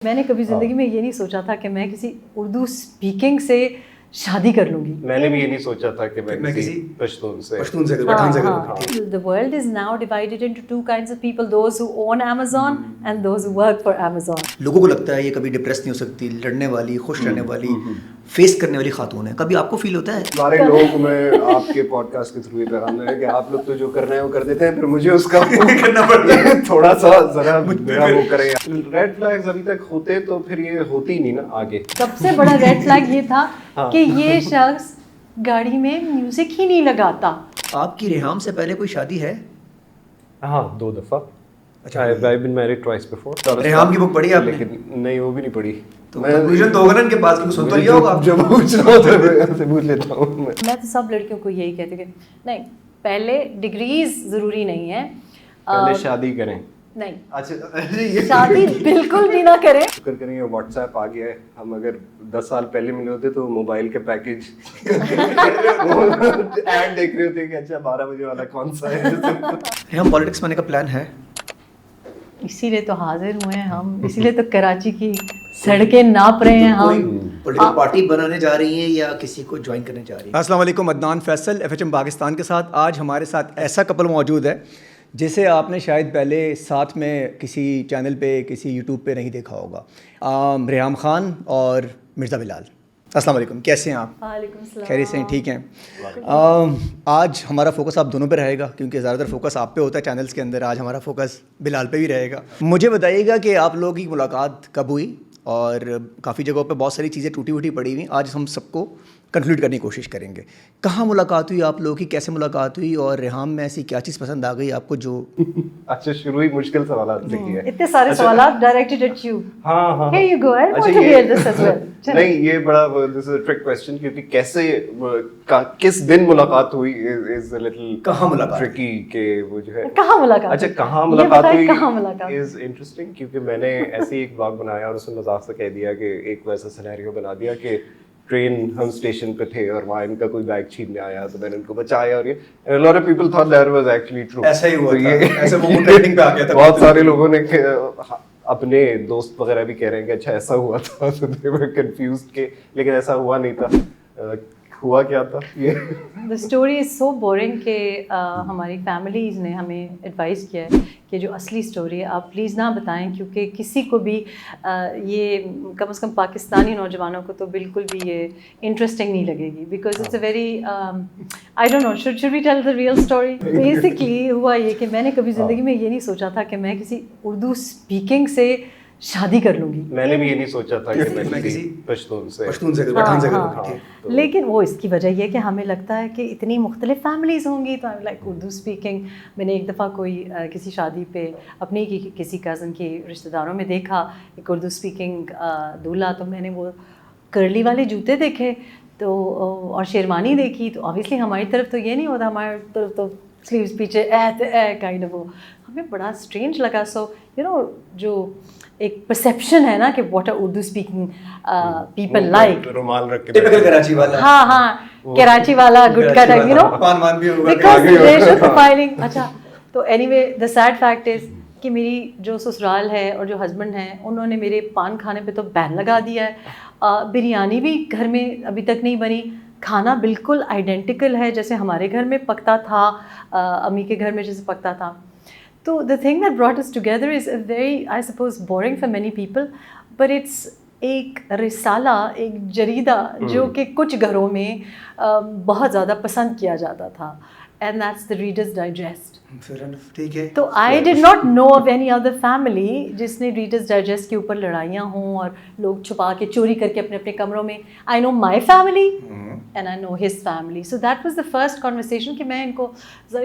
میں نے کبھی زندگی میں یہ نہیں سوچا تھا کہ میں کسی اردو اسپیکنگ سے شادی کر لوں گی. میں نے بھی یہ نہیں سوچا تھا کہ میں کسی پشتون سے پٹھان سے کروں گی. The world is now divided into two kinds of people, those who own Amazon and those who work for Amazon. لوگوں کو لگتا ہے یہ کبھی ڈپریس نہیں ہو سکتی, لڑنے والی, خوش رہنے والی, فیس کرنے والی خاتون ہے. کبھی آپ کو فیل ہوتا ہے؟ ہمارے لوگوں کو میں آپ کے پوڈ کاسٹ کے تھرو یہ پیغام ہے کہ آپ لوگ تو جو کر رہے ہیں وہ کر دیتے ہیں, پھر مجھے اس کا کرنا پڑتا ہے, تھوڑا سا ذرا میرا وہ کریں. ریڈ فلیگز ابھی تک ہوتے تو پھر یہ ہوتی نہیں نا آگے. سب سے بڑا ریڈ فلیگ یہ تھا کہ یہ شخص گاڑی میں میوزک ہی نہیں لگاتا. آپ کی ریحام سے پہلے کوئی شادی ہے؟ ہاں 2 دفعہ. اچھا I've been married twice before. Reham کی بک پڑھی آپ نے؟ لیکن نہیں وہ بھی نہیں پڑھی. تو کنکلوژن تو ہوگا نا ان کے پاس, کیونکہ سن تو لیا ہوگا آپ. جو پوچھنا ہوتا ہے سے پوچھ لیتا ہوں. میں تو سب لڑکیوں کو یہی کہتی ہوں کہ نہیں, پہلے ڈگریز ضروری نہیں ہے, پہلے شادی کریں. نہیں اچھا شادی بالکل بھی نہ کریں. شکر کریں گے واٹس ایپ آ گیا ہے. ہم اگر 10 سال پہلے ملے ہوتے تو موبائل کے پیکج ایڈ دیکھ رہے ہوتے کہ اچھا 12 بجے والا کون سا ہے. ریحام پالیٹکس میں آنے کا پلان ہے؟ اسی لیے تو حاضر ہوئے ہیں ہم, اسی لیے تو کراچی کی سڑکیں ناپ رہے ہیں ہم. پولیٹیکل پارٹی بنانے جا رہی ہیں یا کسی کو جوائن کرنے جا رہی ہیں؟ السلام علیکم, عدنان فیصل, FHM پاکستان کے ساتھ. آج ہمارے ساتھ ایسا کپل موجود ہے جسے آپ نے شاید پہلے ساتھ میں کسی چینل پہ, کسی یوٹیوب پہ نہیں دیکھا ہوگا. ریحام خان اور مرزا بلال. السلام علیکم, کیسے ہیں آپ؟ وعلیکم السلام. خیریت سے ہیں؟ ٹھیک ہیں. آج ہمارا فوکس آپ دونوں پہ رہے گا کیونکہ زیادہ تر فوکس آپ پہ ہوتا ہے چینلز کے اندر. آج ہمارا فوکس بلال پہ بھی رہے گا. مجھے بتائیے گا کہ آپ لوگوں کی ملاقات کب ہوئی, اور کافی جگہوں پہ بہت ساری چیزیں ٹوٹی ووٹی پڑی ہوئی. آج ہم سب کو کنکلوڈ کرنے کی کوشش کریں گے. کہاں ملاقات ہوئی آپ لوگوں کی, کیسے ملاقات ہوئی, اور ریحام میں ایسی کیا چیز پسند آ گئی آپ کو جو... اچھا شروع ہی مشکل سوالات سے کیا ہے. اتنے سارے سوالات ڈائریکٹڈ ایٹ یو. ہاں ہاں Here you go. I want to hear this as well. نہیں یہ بڑا this is a trick question کیونکہ کیسے کس دن ملاقات ہوئی is a little کہاں ملاقات tricky کہ وہ جو ہے کہاں ملاقات. اچھا کہاں ملاقات ہوئی کہاں ملاقات is interesting کیونکہ میں نے ایسے ہی ایک بلاگ بنایا اور اس میں مذاق سے کہہ دیا کہ ایک ویسا سینیریو بنا دیا کہ ٹرین ہم اسٹیشن پہ تھے اور وہاں ان کا کوئی بیگ چھیننے آیا تو میں نے ان کو بچایا, اور یہ a lot of people thought that was actually true. ایسا ہی ہوا تھا, ایسے وہ ٹریننگ پہ آ گیا تھا. بہت سارے لوگوں نے اپنے دوست وغیرہ بھی کہہ رہے ہیں کہ اچھا ایسا ہوا تھا, تو they were confused کہ لیکن ایسا ہوا نہیں تھا. ہوا کیا تھا یہ The story is so boring کہ ہماری فیملیز نے ہمیں ایڈوائز کیا ہے کہ جو اصلی اسٹوری ہے آپ پلیز نہ بتائیں, کیونکہ کسی کو بھی یہ کم از کم پاکستانی نوجوانوں کو تو بالکل بھی یہ انٹرسٹنگ نہیں لگے گی. Because it's a very I don't know should we tell the real story. Basically ہوا یہ کہ میں نے کبھی زندگی میں یہ نہیں سوچا تھا کہ میں کسی اردو اسپیکنگ سے شادی کر لوں گی. میں نے بھی یہ نہیں سوچا تھا کہ میں کسی پشتون سے پٹھان سے کروں. لیکن وہ اس کی وجہ یہ کہ ہمیں لگتا ہے کہ اتنی مختلف فیملیز ہوں گی تو آئی لائک اردو اسپیکنگ. میں نے ایک دفعہ کوئی کسی شادی پہ اپنی کسی کزن کی رشتہ داروں میں دیکھا ایک اردو اسپیکنگ دولہا, تو میں نے وہ کرلی والے جوتے دیکھے تو اور شیروانی دیکھی, تو آبویسلی ہماری طرف تو یہ نہیں ہوتا, ہماری طرف تو سلیوز پیچھے کائنڈ آف, وہ ہمیں بڑا اسٹرینج لگا. سو یو نو جو ایک پرسیپشن ہے نا کہ what are Urdu speaking people like, رومال رکھ کے ٹپیکل کراچی والا. ہاں ہاں کراچی والا گٹکا ٹائپ, یو نو پان مان بھی ہوگا because they should be failing. اچھا تو anyway the sad fact is کہ میری جو سسرال ہے اور جو ہسبینڈ ہیں انہوں نے میرے پان کھانے پہ تو بین لگا دیا ہے. بریانی بھی گھر میں ابھی تک نہیں بنی, کھانا بالکل آئیڈینٹیکل ہے جیسے ہمارے گھر میں پکتا تھا, امی کے گھر میں جیسے پکتا تھا. So the thing that brought us together is a very, I suppose, boring for many people, but it's ایک رسالہ, ایک جریدہ جو کہ کچھ گھروں میں بہت زیادہ پسند کیا جاتا تھا, and that's the Reader's Digest. ٹھیک ہے. تو I did not know of any other family جس نے Reader's Digest کے اوپر لڑائیاں ہوں اور لوگ چھپا کے چوری کر کے اپنے اپنے کمروں میں. I know my family and I know his family. So that was the first conversation کہ میں ان کو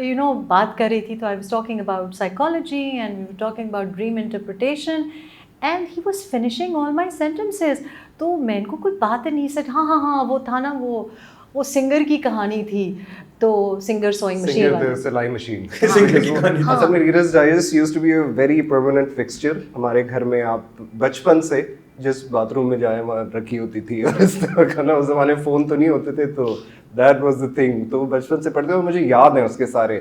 you know بات کر رہی تھی. تو I was talking about psychology and we were talking about dream interpretation and he was finishing all my sentences. تو میں ان کو کوئی بات نہیں سیٹ. ہاں ہاں ہاں وہ تھا نا وہ سنگر کی کہانی تھی, تو سنگر سوئنگ مشین, سلائی مشین. اصل میں Reader's Digest used to be a very permanent fixture ہمارے گھر میں. آپ بچپن سے جس باتھ روم میں جائیں وہاں رکھی ہوتی تھی, اور اس طرح کا نا اس زمانے فون تو نہیں ہوتے تھے, تو دیٹ واز دا تھنگ. تو بچپن سے پڑھتے ہوئے مجھے یاد ہیں اس کے سارے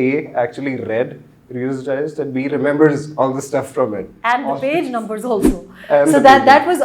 A actually read, realized, and B remembers all the stuff from it. And the page numbers also. And So the that page was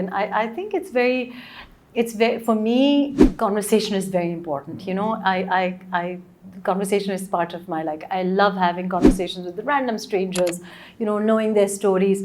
and I think it's very, for me, conversation is very important. You know, I conversation is part of my, like, I love having conversations with random strangers, you know, knowing their stories.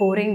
boring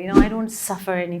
you know, I don't suffer any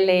LA,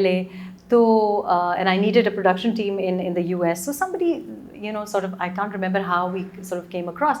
LA. So, and I needed a production team in the US. So somebody, you know, sort of, I can't remember how we sort of came across.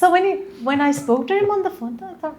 So when I spoke to him on the phone, I thought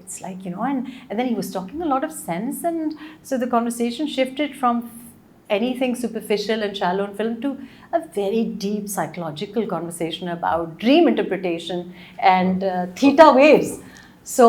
It's like, you know, and then he was talking a lot of sense, and so the conversation shifted from anything superficial and shallow in film to a very deep psychological conversation about dream interpretation and theta waves. So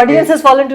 audience has fallen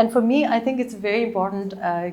And for me, I think it's very important,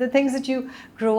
the things that you grow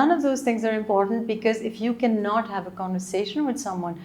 none of those things are important, because if you cannot have a conversation with someone,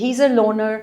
he's a loner,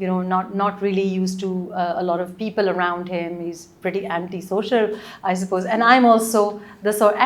you know, not really used to a lot of people around him. He's pretty antisocial, I suppose, and I'm also the sort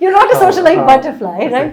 you're not a socializing butterfly, right?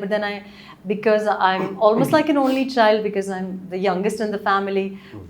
but then because I'm almost like an only child, because I'm the youngest in the family,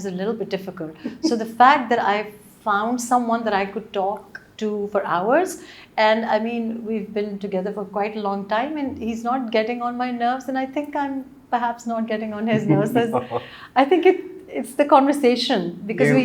is a little bit difficult. So the fact that I found someone that I could talk to for hours, and I mean we've been together for quite a long time, and he's not getting on my nerves, and I think I'm perhaps not getting on his nerves. I think it's the conversation, because we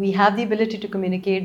we have the ability to communicate.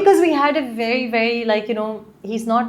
because we had a very like you know he's not.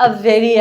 a very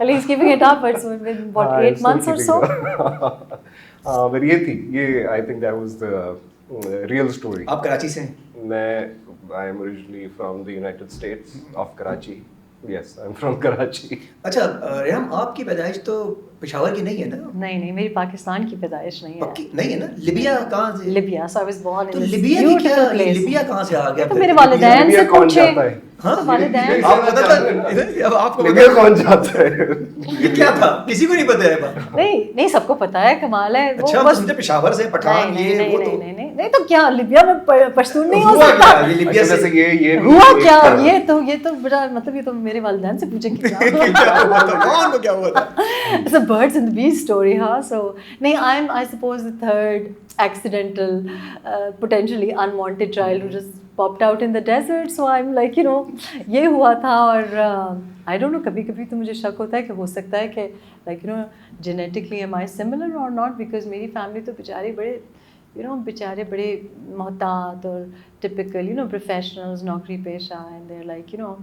At least keeping it up, it's been what 8 months or so. but یہ تھی, یہ I think that was the real story. آپ کراچی سے ہیں؟ میں I am originally from the United States of Karachi. Yes, I'm from Karachi. اچھا ریحام آپ کی پیدائش تو پشاور کی نہیں ہے نا؟ نہیں نہیں, میری پاکستان کی پیدائش نہیں ہے. پکی نہیں ہے نا؟ لیبیا کہاں سے؟ Libya. So I was born in تو this لیبیا کی کیا, beautiful place. لیبیا کہاں سے آ گیا؟ تو میرے والدین سے کون پوچھے. جاتا ہے؟ والدین آپ پتہ تھا؟ اب آپ کو لیبیا کون جاتا ہے؟ یہ کیا تھا؟ کسی کو نہیں پتا ہے بات. نہیں نہیں, سب کو پتا ہے, کمال ہے. اچھا ہم سمجھے پشاور سے پٹھان یہ وہ تو نہیں تو کیا لیبیا میں پشتون نہیں ہو ہوا سکتا؟ کیا؟ یہ لیبیا سے یہ ہوا کیا؟ یہ تو بڑا مطلب, یہ تو میرے والدین سے پوچھیں کہ کیا ہوا تھا, کون کو کیا ہوا تھا؟ It's a birds and the bees story, huh? So, no, I'm, I suppose, the third accidental, potentially unwanted child who just popped out in the desert. So I'm like, you know, یہ ہوا تھا. اور I don't know, کبھی کبھی تو مجھے شک ہوتا ہے کہ ہو سکتا ہے کہ like, you know, genetically am I similar or not? Because میری family تو بیچارے بڑے, you know, بیچارے بڑے محتاط اور typical, you know, professionals, نوکری پیشہ, and they're like, you know,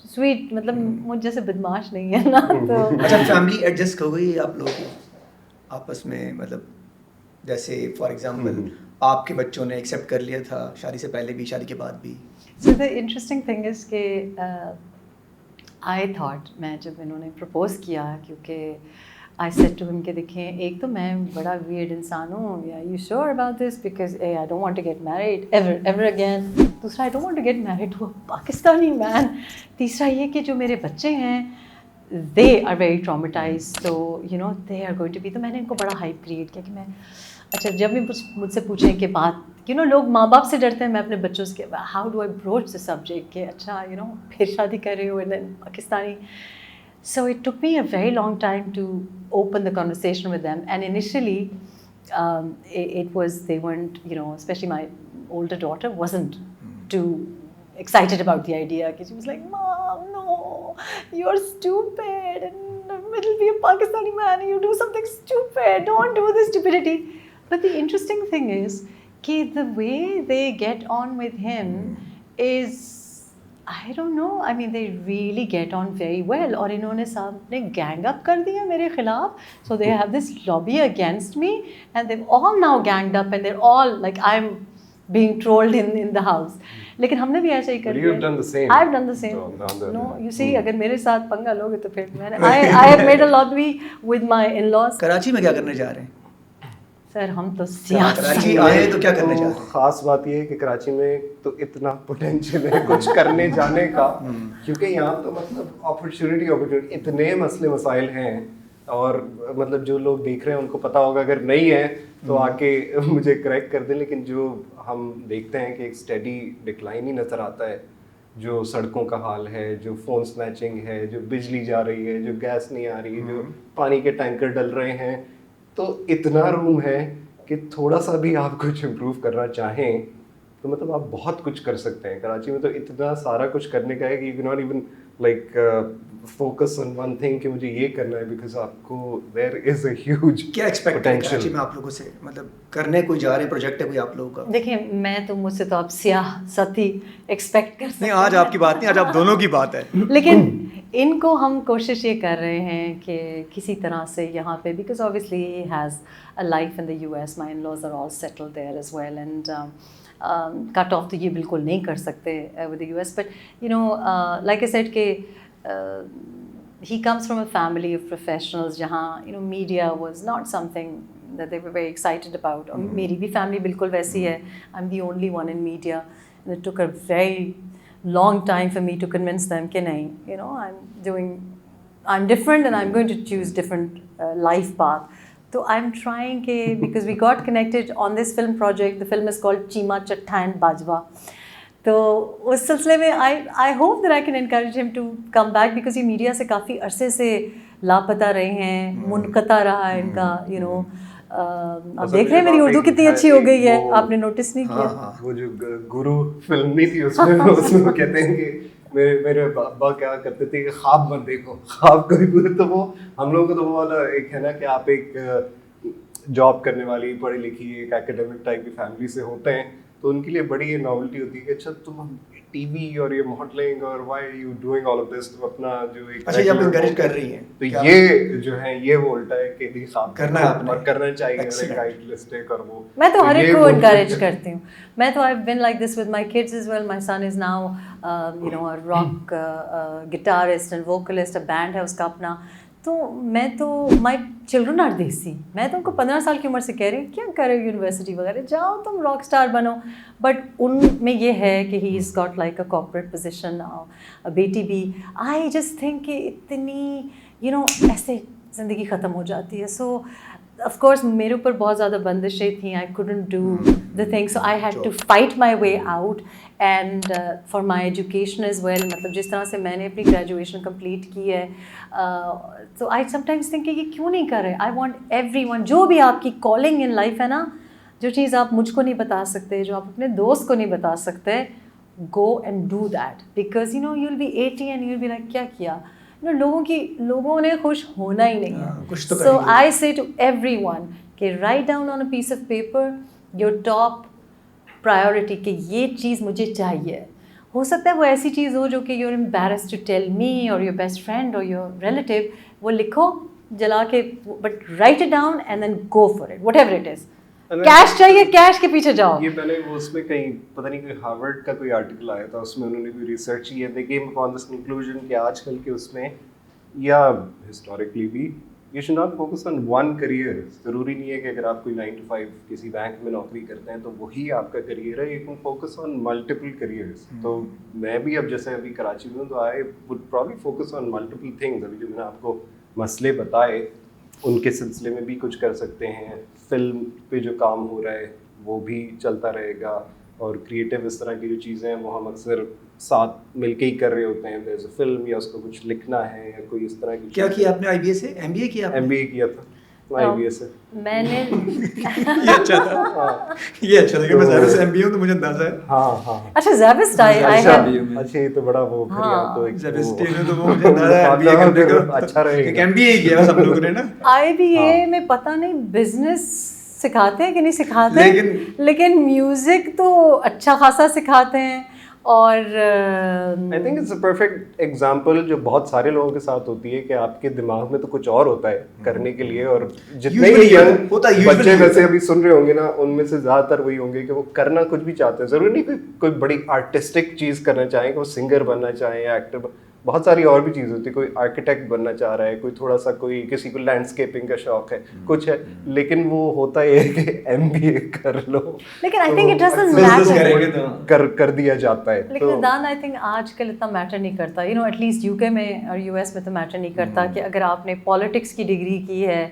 sweet, مطلب مجھ جیسے بدماش نہیں ہے نا. تو اچھا فیملی ایڈجسٹ ہو گئی آپ لوگ آپس میں, مطلب جیسے فار ایگزامپل آپ کے بچوں نے ایکسیپٹ کر لیا تھا شادی سے پہلے بھی, شادی کے بعد بھی؟ سو دا انٹرسٹنگ تھنگ از کہ آئی تھاٹ, میں جب انہوں نے پرپوز کیا, کیونکہ آئی سیڈ ٹو ہم کہ دیکھیں, ایک تو میں بڑا ویئرڈ انسان ہوں, یا you sure about this, because I don't want to get married ever again. دوسرا, I don't want to get married to a Pakistani man. تیسرا یہ کہ جو میرے بچے ہیں دے آر ویری ٹراماٹائز, تو you know they are going to be. تو میں نے ان کو بڑا ہائپ کریٹ کیا کہ میں, اچھا جب بھی مجھ سے پوچھیں کہ بات, یو نو لوگ ماں باپ سے ڈرتے ہیں, میں اپنے بچوں سے how do I broach the subject کہ اچھا یو نو پھر شادی کر رہی ہوں and then Pakistani. So it took me a very long time to open the conversation with them. And initially, it was, they weren't, you know, especially my older daughter wasn't too excited about the idea. She was like, Mom, no, you're stupid. And it'll be a Pakistani man and you do something stupid. Don't do this stupidity. But the interesting thing is, the way they get on with him is, I don't know, I mean they really get on very well. اور انہوں نے سب نے gang اپ کر دیا میرے خلاف. So they have this lobby against me and they've all now ganged up and they're all like I'm being trolled in the house. لیکن ہم نے بھی ایسا ہی کر دیا. You've done the same. I've done the same. No, you see, اگر میرے ساتھ پنگا لوگے تو پھر میں نے I have made a lobby with my in-laws. Karachi میں کیا کرنے جا رہے ہیں سر؟ ہم تو سیاست, کراچی آئے تو کیا کرنے جا رہے ہیں؟ خاص بات یہ ہے کہ کراچی میں تو اتنا پوٹینشیل ہے کچھ کرنے جانے کا, کیونکہ یہاں تو مطلب اپرچونیٹی اتنے مسئلے مسائل ہیں, اور مطلب جو لوگ دیکھ رہے ہیں ان کو پتا ہوگا, اگر نہیں ہے تو آ کے مجھے کریکٹ کر دیں. لیکن جو ہم دیکھتے ہیں کہ ایک اسٹڈی ڈکلائن ہی نظر آتا ہے, جو سڑکوں کا حال ہے, جو فون سنیچنگ ہے, جو بجلی جا رہی ہے, جو گیس نہیں آ رہی ہے, جو پانی کے ٹینکر ڈل رہے ہیں, تو اتنا روم ہے کہ تھوڑا سا بھی آپ کچھ امپروو کرنا چاہیں تو مطلب آپ بہت کچھ کر سکتے ہیں. کراچی میں تو اتنا سارا کچھ کرنے کا ہے کہ you can not even like focus on one thing کہ مجھے یہ کرنا ہے, بیکاز آپ کو دیر از اے ہیوج کیا ایکسپیکٹ ہے کراچی میں آپ لوگوں سے, مطلب کرنے کوئی جا رہے ہیں, پروجیکٹ ہے کوئی آپ لوگوں کا؟ دیکھیں میں تو, مجھ سے تو آپ سیاہ ساتھی ایکسپیکٹ کر سکتے نہیں, آج آپ کی بات نہیں, آج آپ دونوں کی بات ہے. لیکن ان کو ہم کوشش یہ کر رہے ہیں کہ کسی طرح سے یہاں پہ, because obviously he has a life in the U S, my in laws are all settled there as well, and cut off تو یہ بالکل نہیں کر سکتے with the U S. But you know like a said کہ he comes from a family of professionals جہاں you know media was not something that they were very excited about. اور میری بھی فیملی بالکل ویسی ہے. I'm the only one in media and it took a very long time for me to convince them کہ نہیں, you know, I'm different and I'm going to choose different life path. So I'm trying کہ because we got connected on this film project. The film is called Cheema Chatta and Bajwa. تو اس سلسلے میں I hope that I can encourage ہم to come back, because یہ media سے کافی عرصے سے لاپتہ رہے ہیں, منقطع رہا ہے ان کا, یو نو. آپ دیکھ رہے ہیں میری اردو کتنی اچھی ہو گئی ہے, آپ نے نوٹس نہیں کیا؟ وہ جو گرو فلم نہیں تھی اس میں کہتے ہیں کہ میرے ابا کیا کرتے تھے کہ خواب مت دیکھو, خواب کوئی پورے. تو وہ ہم لوگوں کو تو وہ والا ایک ہے نا کہ آپ ایک جاب کرنے والی پڑھی لکھی ایک اکیڈمک ٹائپ کی فیملی سے ہوتے ہیں, تو ان کے لیے بڑی یہ ناولٹی ہوتی ہے کہ اچھا تم ٹی وی اور یہ ماڈلنگ اور why you doing all of this, تم اپنا جو ایک اچھا یہ آپ انکریج کر رہی ہیں تو یہ جو ہے یہ وہ الٹا ہے کہ نہیں خواب کرنا ہے آپ نے اور کرنا چاہیے اور ایک آئیڈیلسٹک اور وہ میں تو ہر ایک کو انکریج کرتی ہوں. میں تو I been like this with my kids as well. My son is now you know rock guitarist and vocalist, band ہے اس کا اپنا. تو میں تو مائی چلڈرن آر دیسی. میں تو ان کو 15 سال کی عمر سے کہہ رہی ہوں کیا کرو یونیورسٹی وغیرہ جاؤ تم راک اسٹار بنو. بٹ ان میں یہ ہے کہ he is got like a corporate position, بیٹی بھی. آئی جسٹ تھنک کہ اتنی یو نو ایسے زندگی ختم ہو جاتی ہے. سو آف کورس میرے اوپر بہت زیادہ بندشیں تھیں. I couldn't do the thing, so I had to fight my way out. And for my education as well, مطلب جس طرح سے میں نے اپنی گریجویشن کمپلیٹ کی ہے، تو آئی سم ٹائمس تھنک کہ یہ کیوں نہیں کر رہے. آئی وانٹ ایوری ون، جو بھی آپ کی کالنگ ان لائف ہے نا، جو چیز آپ مجھ کو نہیں بتا سکتے، جو آپ اپنے دوست کو نہیں بتا سکتے، go and do that. Because you know you will be 80 and you will be like کیا کیا. لوگوں نے خوش ہونا ہی نہیں ہے. So I say to everyone کہ write down on a piece of paper your top priority کہ یہ چیز مجھے چاہیے. ہو سکتا ہے وہ ایسی چیز ہو جو کہ you are embarrassed to tell me اور یور بیسٹ فرینڈ اور یور ریلیٹیو، وہ لکھو جلا کے، but write it down and then go for it whatever it is. Cash چاہیے کیش کے پیچھے جاؤ. یہ پہلے وہ اس میں کہیں پتہ نہیں کوئی ہارورڈ کا کوئی آرٹیکل آیا تھا، اس میں انہوں نے کوئی ریسرچ کی ہے. They came upon this conclusion کہ آج کل کے اس میں یا ہسٹوریکلی بھی you should not focus on one career. ضروری نہیں ہے کہ اگر آپ کوئی 9 to 5 کسی بینک میں نوکری کرتے ہیں تو وہی آپ کا کریئر ہے. You can focus on multiple curious. تو میں بھی اب جیسے ابھی کراچی میں ہوں تو I would probably focus on multiple things. ابھی جو میں نے آپ کو مسئلے بتائے ان کے سلسلے میں بھی کچھ کر سکتے ہیں. فلم پہ جو کام ہو رہا ہے وہ بھی چلتا رہے گا، اور کریٹیو اس طرح کی جو چیزیں ہیں وہ ہم اکثر ساتھ مل کے ہی کر رہے ہوتے ہیں. جیسے فلم یا اس کو کچھ لکھنا ہے یا کوئی اس طرح کی. کیا کیا آپ نے آئی بی اے سے؟ ایم بی اے کیا؟ ایم بی اے کیا تھا آئی بی اے سے. میں نے یہ اچھا تھا، یہ اچھا تھا کہ میں زیادہ سے ایم بی اے ہوں تو مجھے اندازہ ہے. ہاں ہاں اچھا زیبسٹ اچھا یہ تو بڑا وہ تو زیبسٹی میں تو وہ مجھے اندازہ ہے ایم بی اے کرنے کا اچھا رہے کہ ایم بی اے کیا سب لوگوں نے نا. آئی بی اے میں پتہ نہیں بزنس سکھاتے ہیں کہ نہیں سکھاتے، لیکن میوزک تو اچھا خاصا سکھاتے ہیں. اور I think it's a perfect example جو بہت سارے لوگوں کے ساتھ ہوتی ہے کہ آپ کے دماغ میں تو کچھ اور ہوتا ہے کرنے کے لیے. اور جتنے بھی ینگ بچے ویسے ابھی سن رہے ہوں گے نا، ان میں سے زیادہ تر وہی ہوں گے کہ وہ کرنا کچھ بھی چاہتے ہیں. ضروری نہیں کوئی بڑی آرٹسٹک چیز کرنا چاہیں کہ وہ سنگر بننا چاہیں یا ایکٹر. بہت ساری اور بھی چیز ہوتی ہے. کوئی آرکیٹیکٹ بننا چاہ رہا ہے، کوئی تھوڑا سا کوئی کسی کو لینڈسکیپنگ کا شوق ہے، کچھ ہے. لیکن وہ ہوتا یہ ہے کہ ایم بی اے کر لو، لیکن I think it doesn't matter کر دیا جاتا ہے. لیکن دان آئی تھنک آج کل اتنا میٹر نہیں کرتا. You know at least U K میں اور یو ایس میں تو میٹر نہیں کرتا کہ اگر آپ نے پالیٹکس کی ڈگری کی ہے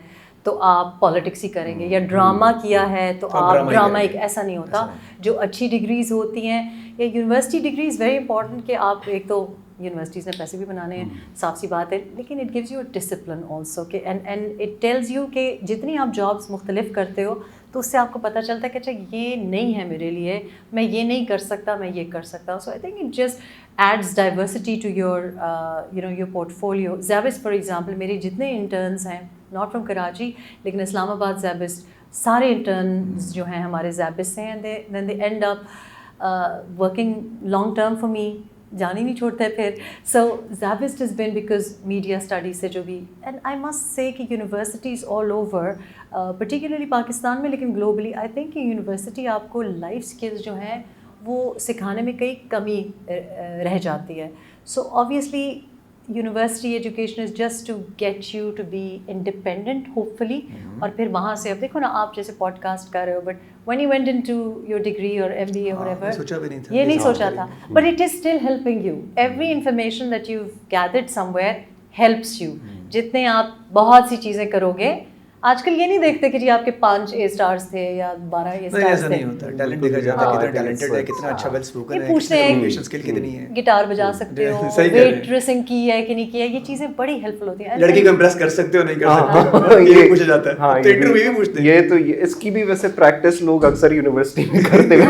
تو آپ پالیٹکس ہی کریں گے، یا ڈرامہ کیا ہے تو آپ ڈرامہ. ایک ایسا نہیں ہوتا. جو اچھی ڈگریز ہوتی ہیں یا university degree is very important کہ آپ ایک تو یونیورسٹیز نے پیسے بھی بنانے ہیں، صاف سی بات ہے، لیکن it gives you a discipline also کہ اینڈ اٹ ٹیلز یو کہ جتنی آپ جابس مختلف کرتے ہو تو اس سے آپ کو پتہ چلتا ہے کہ اچھا یہ نہیں ہے میرے لیے، میں یہ نہیں کر سکتا، میں یہ کر سکتا ہوں. So I think it just adds diversity to your you know your portfolio. SZABIST for example میرے جتنے انٹرنس ہیں، ناٹ فرام کراچی لیکن اسلام آباد زیبسٹ، سارے انٹرنز جو ہیں ہمارے زیبسٹ ہیں. Then they end up working long term for me, جان ہی نہیں چھوڑتے پھر. So SZABIST is been because media studies سے جو بھی. اینڈ آئی مسٹ سے کہ universities all over particularly Pakistan میں لیکن گلوبلی آئی تھنک کہ یونیورسٹی آپ کو لائف اسکلز جو ہیں وہ سکھانے میں کئی کمی رہ جاتی ہے. So obviously university education is just to get you to be independent hopefully. اور پھر وہاں سے اب دیکھو نا آپ جیسے پوڈ کاسٹ کر رہے ہو، but when you went into your degree اور ایم بی اے اور ایور، یہ نہیں سوچا تھا، but it is still helping you. Every information that you gathered somewhere helps you. جتنے آپ بہت سی چیزیں کرو گے، آج کل یہ نہیں دیکھتے کہ جی آپ کے 5 اے اسٹارس تھے یا 12 اے اسٹارس تھے. ٹیلنٹ دیکھا جاتا ہے، کتنا ٹیلنٹڈ ہے، کتنا اچھا ویل اسپوکن ہے، پوچھتے ہیں کمیونیکیشن اسکل کتنی ہے، گٹار بجا سکتے ہو، ویٹریسنگ کی ہے کہ نہیں کی ہے. یہ چیزیں بڑی ہیلپ فل ہوتی ہیں. لڑکی کو امپریس کر سکتے ہو نہیں کر سکتے، یہ پوچھا جاتا ہے. تو انٹرویو بھی پوچھتے ہیں. یہ تو اس کی بھی ویسے پریکٹس لوگ اکثر یونیورسٹی میں کرتے ہیں.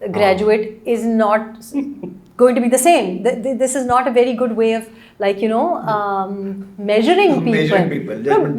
graduate is not going to be the same. This is not a very good way of measuring people.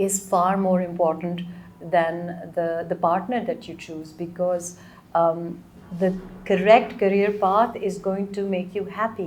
is far more important than the partner that you choose, because the correct career path is going to make you happy.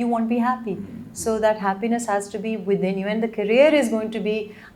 you won't be happy. So that happiness has to be within you, and the career is going to be,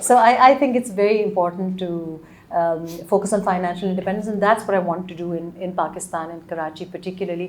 So I think it's very important to focus on financial independence, and that's what I want to do in Pakistan and Karachi particularly,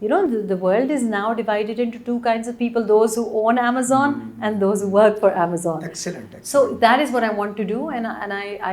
The world is now divided into 2 kinds of people: those who own Amazon and those who work for Amazon. Excellent. So that is what I want to do, and I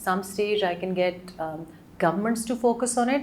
some stage I can get governments to focus on it,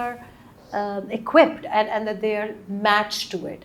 are equipped and that they are matched to it.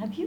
have you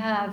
have.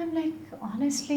I'm like honestly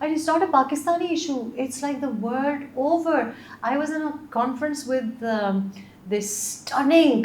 and it's not a Pakistani issue, it's like the world over. I was in a conference with this stunning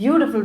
beautiful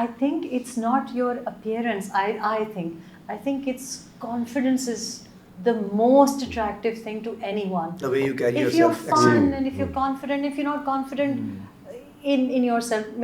I think it's not your appearance. I think it's confidence is the most attractive thing to anyone. The way you carry if yourself. If you're fun and if you're confident, if you're not confident in yourself.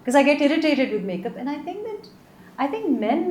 because I get irritated with makeup and I think men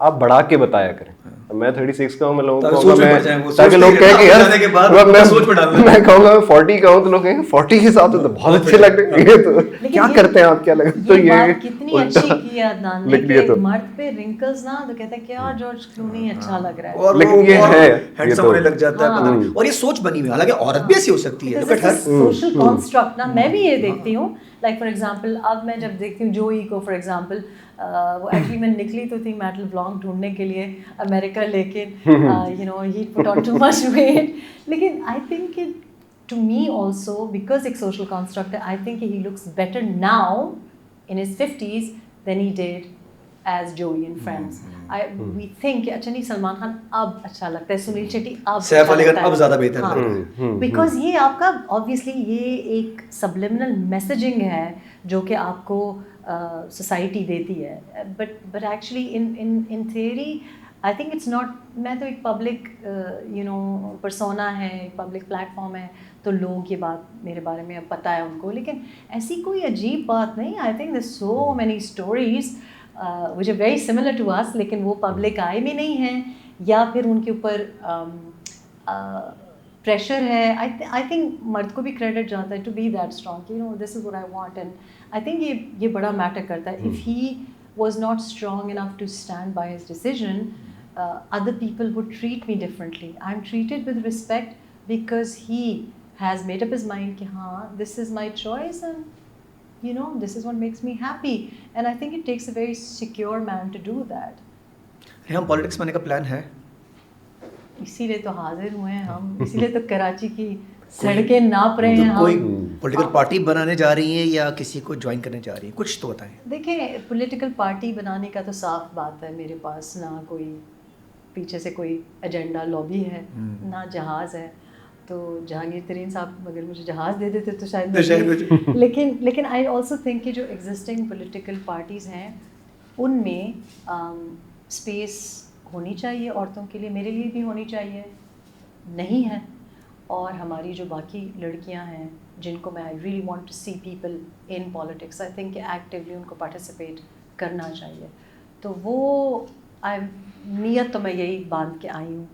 آپ بڑھا کے بتایا کریں. میں 36 کا ہوں, میں لوگوں تاکہ کو سوچ میں پڑ جائیں وہ, تاکہ لوگ کہیں کہ جانے کے بعد یار میں کہوں گا 40 کا ہوں تو لوگ کہیں 40 کے ساتھ تو بہت اچھے لگ رہے ہیں, تو کیا کرتے ہیں آپ, کیا لگا. تو یہ کتنی اچھی کی عدنان نے کہ مرد پہ رنکلز نا تو کہتے ہیں کہ یار جارج کلونی اچھا لگ رہا ہے, لیکن یہ ہے ہینڈسم ہونے لگ جاتا ہے پتہ نہیں. اور یہ سوچ بنی ہوئی, حالانکہ عورت بھی ایسی ہو سکتی ہے. سوشل کانسٹرکٹ نا, میں بھی یہ دیکھتی ہوں. لائک فار ایگزامپل اب میں جب دیکھتی ہوں جوئی کو, فار ایگزامپل وہ ایکچولی میں نکلی تو تھی میٹل بلانگ ڈھونڈنے کے لیے امریکہ, لیکن you know he put on too much weight. لیکن آئی تھنک کہ ٹو می آلسو بیکاز ایک سوشل کانسٹرکٹ ہے, I think he looks better now in his 50s then he did as Joey in friends. We think کہ اچھا نہیں سلمان خان اب اچھا لگتا ہے, سنیل شیٹی اب, سیف علی خان اب زیادہ بہتر لگ رہا ہے, بیکاز یہ آپ کا آبویسلی یہ ایک سبلمنل میسیجنگ ہے جو کہ آپ کو سوسائٹی دیتی ہے. But actually in theory I think it's not. میں تو ایک پبلک یو نو پرسونا ہے, ایک پبلک پلیٹ فارم ہے, تو لوگ یہ بات میرے بارے میں اب پتہ ہے ان کو, لیکن ایسی کوئی عجیب بات نہیں. I think there so many stories which are very similar to us, لیکن وہ پبلک آئے بھی نہیں ہیں, یا پھر ان کے اوپر پریشر ہے. آئی تھنک مرد کو بھی کریڈٹ جاتا ہے to be that strong, you know this is what I want. And I think یہ بڑا میٹر کرتا ہے. If he was not strong enough to stand by his decision, other people would treat me differently. I'm treated with respect because he has made up his mind کہ ہاں this is my choice and you know this is what makes me happy, and I think it takes a very secure man to do that. ہم politics میں آنے کا plan ہے, اسی لیے تو حاضر ہوئے ہیں ہم, اسی لیے تو کراچی کی سڑکیں ناپ رہے ہیں. کوئی پولیٹیکل پارٹی بنانے جا رہی ہیں یا کسی کو جوائن کرنے جا رہی ہیں, کچھ تو بتائیں. دیکھیں پولیٹیکل پارٹی بنانے کا تو صاف بات ہے, میرے پاس نہ کوئی پیچھے سے کوئی ایجنڈا لابی ہے, نہ جہاز ہے. تو جہانگیر ترین صاحب اگر مجھے جہاز دے دیتے تو شاید لیکن آئی آلسو تھنک کہ جو ایگزسٹنگ پولیٹیکل پارٹیز ہیں ان میں اسپیس ہونی چاہیے عورتوں کے لیے, میرے لیے بھی ہونی چاہیے, نہیں ہے. اور ہماری جو باقی لڑکیاں ہیں جن کو میں I really want to see people in politics, I think کہ ایکٹیولی ان کو پارٹیسپیٹ کرنا چاہیے. تو وہ نیت تو میں یہی باندھ کے آئی ہوں,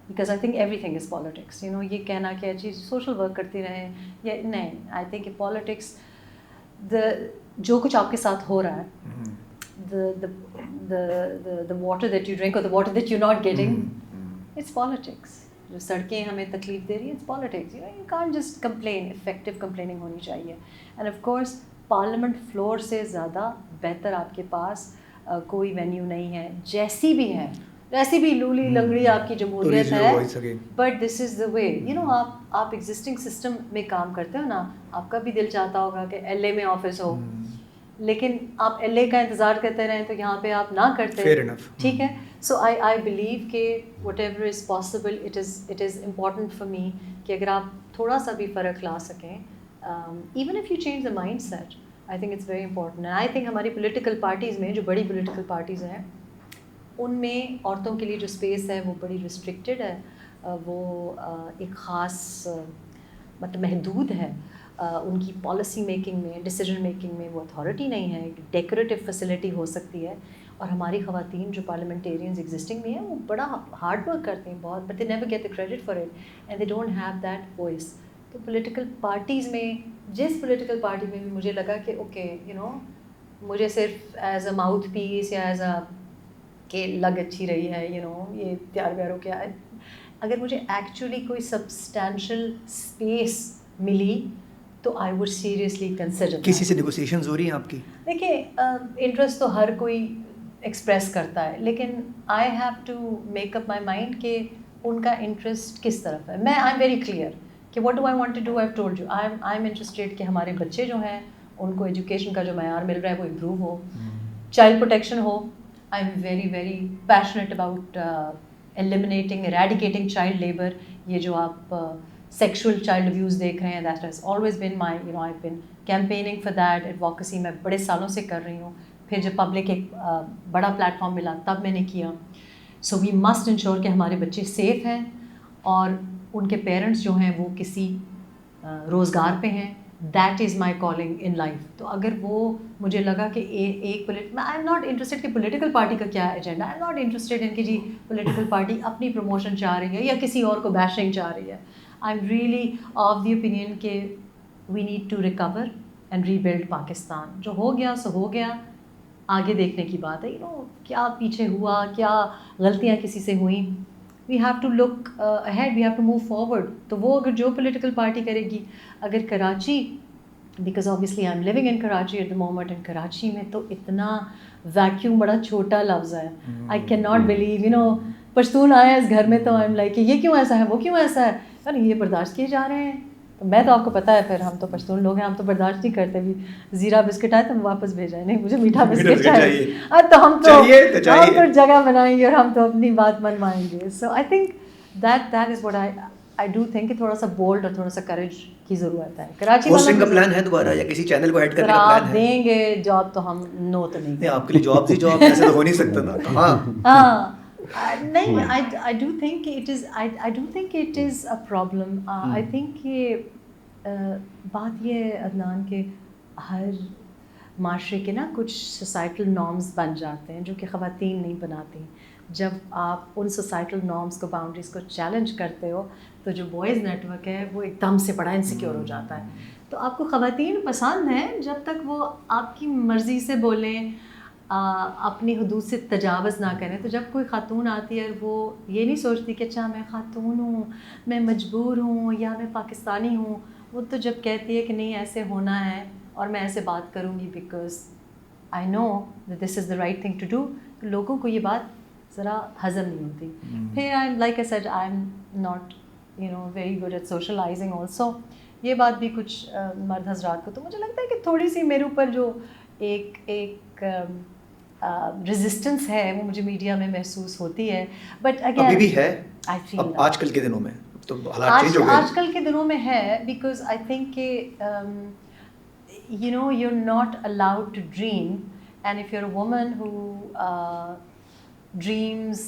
because I think everything is politics. You know یہ کہنا کہ اچھی سوشل ورک کرتی رہیں یا نہیں, آئی تھنک کہ پالیٹکس جو کچھ آپ کے ساتھ ہو رہا ہے, the water that you drink or the water that you're not getting, it's politics. جو سڑکیں ہمیں تکلیف دے رہی ہیں, it's politics. You can't just complain. effective complaining ہونی چاہیے. and of course parliament floor سے زیادہ بہتر آپ کے پاس کوئی وینیو نہیں ہے, جیسی بھی ہے, ویسی بھی لولی لنگڑی آپ کی جمہوریت ہے, but this is the way. You know آپ ایگزسٹنگ سسٹم میں کام کرتے ہو نا, آپ کا بھی دل چاہتا ہوگا کہ ایل اے میں آفس ہو, لیکن آپ ایل اے کا انتظار کرتے رہیں تو یہاں پہ آپ نہ کرتے, ٹھیک ہے. سو آئی بلیو کہ whatever is possible it is important for me کہ اگر آپ تھوڑا سا بھی فرق لا سکیں, even if you change the mindset, I think it's very important. I think ہماری پولیٹیکل پارٹیز میں جو بڑی پولیٹیکل پارٹیز ہیں ان میں عورتوں کے لیے جو اسپیس ہے وہ بڑی ریسٹرکٹیڈ ہے, وہ ایک خاص مطلب محدود ہے. ان کی پالیسی میکنگ میں, ڈیسیجن میکنگ میں وہ اتھارٹی نہیں ہے. ایک ڈیکوریٹو فیسلٹی ہو سکتی ہے, اور ہماری خواتین جو پارلیمنٹیرینز ایگزسٹنگ میں ہیں وہ بڑا ہارڈ ورک کرتے ہیں بہت, but they never get the credit for it and they don't have that voice. تو پولیٹیکل پارٹیز میں, جس پولیٹیکل پارٹی میں بھی مجھے لگا کہ اوکے یو نو مجھے صرف ایز اے ماؤتھ پیس یا ایز اے کہ لگ اچھی رہی ہے, یو نو یہ پیار پیار ہو کیا ہے, اگر مجھے ایکچولی کوئی سبسٹینشیل اسپیس ملی تو آئی وڈ سیریسلی کنسیڈر. کسی سے نیگوسیشنز ہو رہی ہیں آپ کی؟ دیکھیں انٹرسٹ تو ہر کوئی ایکسپریس کرتا ہے, لیکن I have to make up my mind کہ ان کا انٹرسٹ کس طرف ہے. میں آئی ایم ویری کلیئر کہ what do I want to do. I have told you I am interested کہ ہمارے بچے جو ہیں ان کو ایجوکیشن کا جو معیار مل رہا ہے وہ improve who, child protection who. I am very very passionate about eliminating, eradicating child labor. یہ جو آپ sexual child abuse دیکھ رہے ہیں, that has always been my, you know, I've been campaigning for that. advocacy میں بڑے سالوں سے کر رہی ہوں, پھر جب پبلک ایک بڑا پلیٹ فارم ملا تب میں نے کیا. سو وی مسٹ انشور کہ ہمارے بچے سیف ہیں اور ان کے پیرنٹس جو ہیں وہ کسی روزگار پہ ہیں, that is my calling in life. تو اگر وہ مجھے لگا کہ ایک آئی ایم ناٹ انٹرسٹیڈ کہ پولیٹیکل پارٹی کا کیا agenda, I am not interested in کہ جی پولیٹیکل پارٹی اپنی پروموشن چاہ رہی ہے یا کسی اور کو بیشنگ چاہ رہی ہے. I am really of the opinion کہ we need to recover and rebuild Pakistan. جو ہو گیا سو ہو گیا, آگے دیکھنے کی بات ہے. یو نو کیا پیچھے ہوا, کیا غلطیاں کسی سے ہوئیں, we have to look ahead, we have to move forward. تو وہ اگر جو پولیٹیکل پارٹی کرے گی, اگر Karachi, because obviously I am living in Karachi at the moment, and Karachi میں تو اتنا ویکیوم بڑا چھوٹا لفظ ہے. I can not believe, you know Pashtun آئے ہیں اس گھر میں تو آئی ایم لائک کہ یہ کیوں ایسا ہے, وہ کیوں ایسا ہے, یعنی یہ برداشت کیے جا رہے ہیں. تو میں تو آپ کو پتہ ہے پھر ہم تو پشتون لوگ ہیں, ہم تو برداشت نہیں کرتے. بھی زیرہ بسکٹ آئے تو ہم واپس بھیجائیں, نہیں مجھے میٹھا بسکٹ چاہیے. تو ہم تو جگہ بنائیں گے اور ہم تو اپنی بات منوائیں گے. So I think that is what I do think کہ تھوڑا سا بولڈ اور تھوڑا سا کریج کی ضرورت ہے. کراچی ہوسٹنگ کا پلان ہے دوبارہ یا کسی چینل کو ایڈ کرنے کا پلان ہے؟ آپ دیں گے جاب تو ہم نو تو نہیں. آپ کے لیے جاب ہی جاب, ایسے تو ہو نہیں سکتا نا. ہاں نہیں, آئی do think it is, I do think it is a problem. I think کہ بات یہ ہے عدنان کہ ہر معاشرے کے نا کچھ سوسائٹل نارمز بن جاتے ہیں جو کہ خواتین نہیں بناتی. جب آپ ان سوسائٹل نارمز کو, باؤنڈریز کو چیلنج کرتے ہو تو جو بوائز نیٹ ورک ہے وہ ایک دم سے بڑا انسیکیور ہو جاتا ہے. تو آپ کو خواتین پسند ہیں جب تک وہ آپ کی مرضی سے بولیں, اپنی حدود سے تجاوز نہ کریں. تو جب کوئی خاتون آتی ہے اور وہ یہ نہیں سوچتی کہ اچھا میں خاتون ہوں, میں مجبور ہوں یا میں پاکستانی ہوں, وہ تو جب کہتی ہے کہ نہیں ایسے ہونا ہے اور میں ایسے بات کروں گی because I know this is the right thing to do, تو لوگوں کو یہ بات ذرا ہضم نہیں ہوتی. پھر I like a said I am not you know very good at socialising also. یہ بات بھی کچھ مرد حضرات کو, تو مجھے لگتا ہے کہ تھوڑی سی میرے اوپر جو ایک ریزسٹنس ہے وہ مجھے میڈیا میں محسوس ہوتی ہے. بٹ اگین ابھی بھی ہے, آئی فیل آج کل کے دنوں میں تو حالات چینج ہو گئے. آج کل کے دنوں میں ہے بیکاز آئی تھنک کہ you know you are not allowed to dream, and if you are a woman who dreams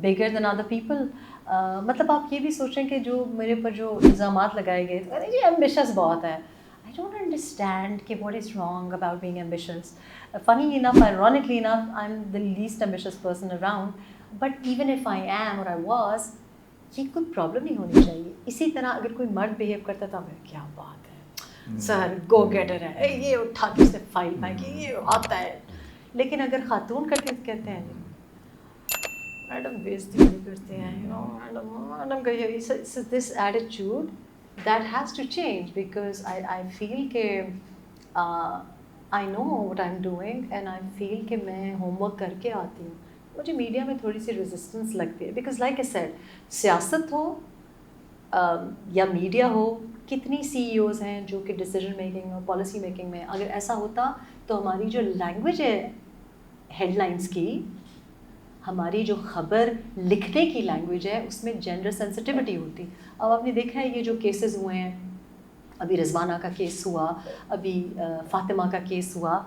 bigger than other people, مطلب آپ یہ بھی سوچیں کہ جو میرے پر جو الزامات لگائے گئے تو یہ ایمبیشس بہت ہے. I don't understand کہ what is wrong about being ambitious. Funny enough, ironically enough, I'm the least ambitious person around. But even if I am or I was, یہ کوئی پرابلم نہیں ہونی چاہیے. اسی طرح اگر کوئی مرد بہیو کرتا تھا, میں کیا بات ہے سر, گو گیٹر ہے, یہ اٹھا کے اسے فائل پھینکی, یہ آتا ہے. لیکن اگر خاتون کرتے تو کہتے ہیں میڈم بےزتی نہیں کرتے ہیں, میڈم کا دس ایٹیچیوڈ that has to change because I feel کہ I know what I'm doing and I feel کہ میں ہوم ورک کر کے آتی ہوں. مجھے میڈیا میں تھوڑی سی ریزسٹنس لگتی ہے بیکاز لائک اے سیڈ, سیاست ہو یا میڈیا ہو, کتنی سی ای اوز ہیں جو کہ ڈیسیجن میکنگ اور پالیسی میکنگ میں, اگر ایسا ہوتا تو ہماری جو لینگویج ہے ہیڈ لائنس کی, ہماری جو خبر لکھنے کی لینگویج ہے اس میں جینڈر سینسٹیوٹی ہوتی. اب آپ نے دیکھا ہے یہ جو کیسز ہوئے ہیں, ابھی رضوانہ کا کیس ہوا, ابھی فاطمہ کا کیس ہوا,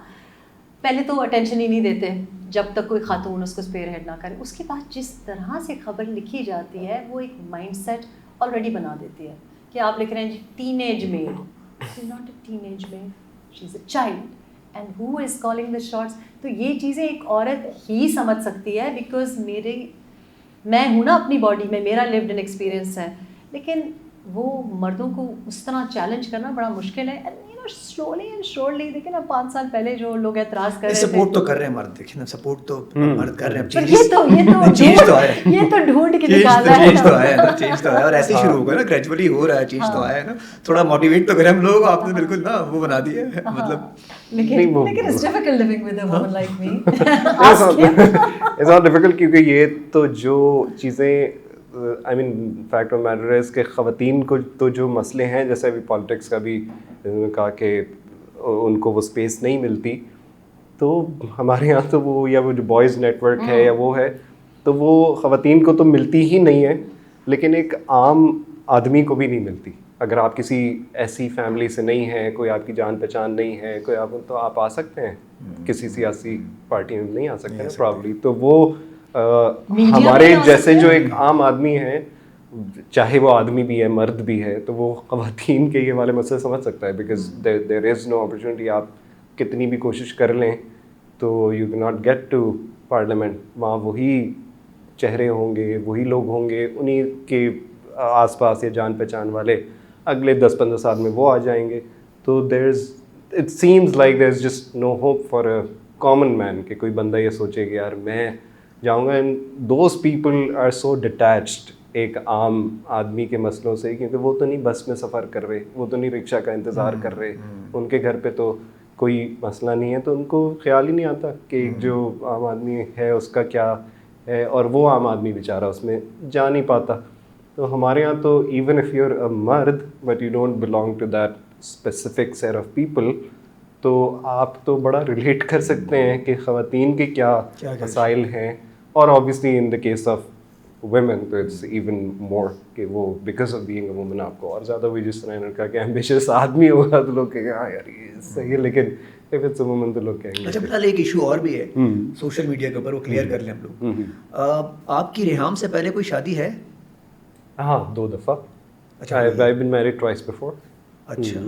پہلے تو اٹینشن ہی نہیں دیتے جب تک کوئی خاتون اس کو اسپیئر ہیڈ نہ کرے. اس کے بعد جس طرح سے خبر لکھی جاتی ہے وہ ایک مائنڈ سیٹ آلریڈی بنا دیتی ہے کہ آپ لکھ رہے ہیں جی teenage maid, she is not a teenage maid, she is a child and who is calling the shots. تو یہ چیزیں ایک عورت ہی سمجھ سکتی ہے بیکاز میں ہوں نا اپنی باڈی میں, میرا لیوڈ ان ایکسپیرئنس ہے. لیکن وہ مردوں کو اس طرح چیلنج کرنا بڑا مشکل ہے. سلولی اینڈ شورلی دیکھیں نا, 5 سال پہلے جو لوگ اعتراض کر رہے تھے, سپورٹ تو کر رہے ہیں مرد, دیکھیں نا سپورٹ تو مرد کر رہے ہیں. یہ تو ڈھونڈ کے نکالا ہے, چینج تو آیا ہے, چینج تو آیا اور ایسے شروع ہوا نا, گریجولی ہو رہا ہے, چینج تو آیا ہے نا. تھوڑا موٹیویٹ تو کریں ہم لوگ, آپ نے بالکل نا وہ بنا دیا ہے مطلب. لیکن it's difficult living with a woman like me. It's not difficult کیونکہ یہ تو جو چیزیں I mean fact of matter ہے کہ خواتین کو تو جو مسئلے ہیں, جیسے ابھی پالیٹکس کا بھی کہا کہ ان کو وہ اسپیس نہیں ملتی, تو ہمارے یہاں تو وہ یا وہ جو بوائز نیٹ ورک ہے یا وہ ہے, تو وہ خواتین کو تو ملتی ہی نہیں ہے, لیکن ایک عام آدمی کو بھی نہیں ملتی. اگر آپ کسی ایسی فیملی سے نہیں ہیں, کوئی آپ کی جان پہچان نہیں ہے, کوئی آپ, تو آپ آ سکتے ہیں کسی سیاسی پارٹی میں نہیں آ سکتے ہیں پرابلی. تو وہ ہمارے جیسے جو ایک عام آدمی ہیں چاہے وہ آدمی بھی ہے مرد بھی ہے تو وہ خواتین کے یہ والے مسئلے سمجھ سکتا ہے, because there is know opportunity. آپ کتنی بھی کوشش کر لیں تو یو کی ناٹ گیٹ ٹو پارلیمنٹ. وہاں وہی چہرے ہوں گے, وہی لوگ ہوں گے, انہی کے آس پاس یا جان پہچان والے اگلے 10-15 سال میں وہ آ جائیں گے. تو it seems like there is just no hope for a common man, کہ کوئی بندہ یہ سوچے کہ یار میں جاؤں گا. And those people are so detached ایک عام آدمی کے مسئلوں سے, کیونکہ وہ تو نہیں بس میں سفر کر رہے, وہ تو نہیں رکشہ کا انتظار کر رہے, ان کے گھر پہ تو کوئی مسئلہ نہیں ہے, تو ان کو خیال ہی نہیں آتا کہ جو عام آدمی ہے اس کا کیا ہے, اور وہ عام آدمی بیچارہ اس میں جا نہیں پاتا. تو ہمارے یہاں تو even if you are a مرد but you don't belong to that specific set of people, تو آپ تو بڑا ریلیٹ کر سکتے ہیں کہ خواتین کے کیا مسائل ہیں. اور obviously in the case of women تو it's even more کہ وہ because of being a woman آپ کو اور زیادہ وہی جس طرح انہوں نے کہا کہ ambitious آدمی ہوگا تو لوگ کہیں گے ہاں یار یہ صحیح ہے, لیکن if it's a woman تو لوگ کہیں گے. اچھا بلال, ایک ایشو اور بھی ہے سوشل میڈیا کے اوپر, وہ کلیئر کر لیں ہم لوگ. آپ کی ریحام سے پہلے کوئی شادی ہے؟ ہاں 2 دفعہ. اچھا I've been married twice before. اچھا,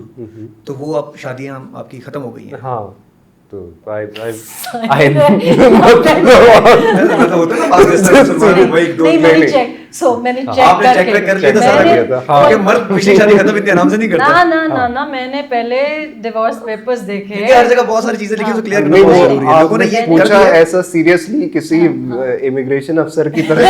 تو وہ اب شادیاں آپ کی ختم ہو گئی ہیں؟ ہاں تو میں نے پہلے ڈیورس پیپرز دیکھے, ہر جگہ بہت ساری چیزیں لکھی, تو کلیئر کرنا نہیں, بہت ضروری ہے. لوگوں نے یہ پوچھا ایسا سیریسلی کسی امیگریشن افسر کی طرح,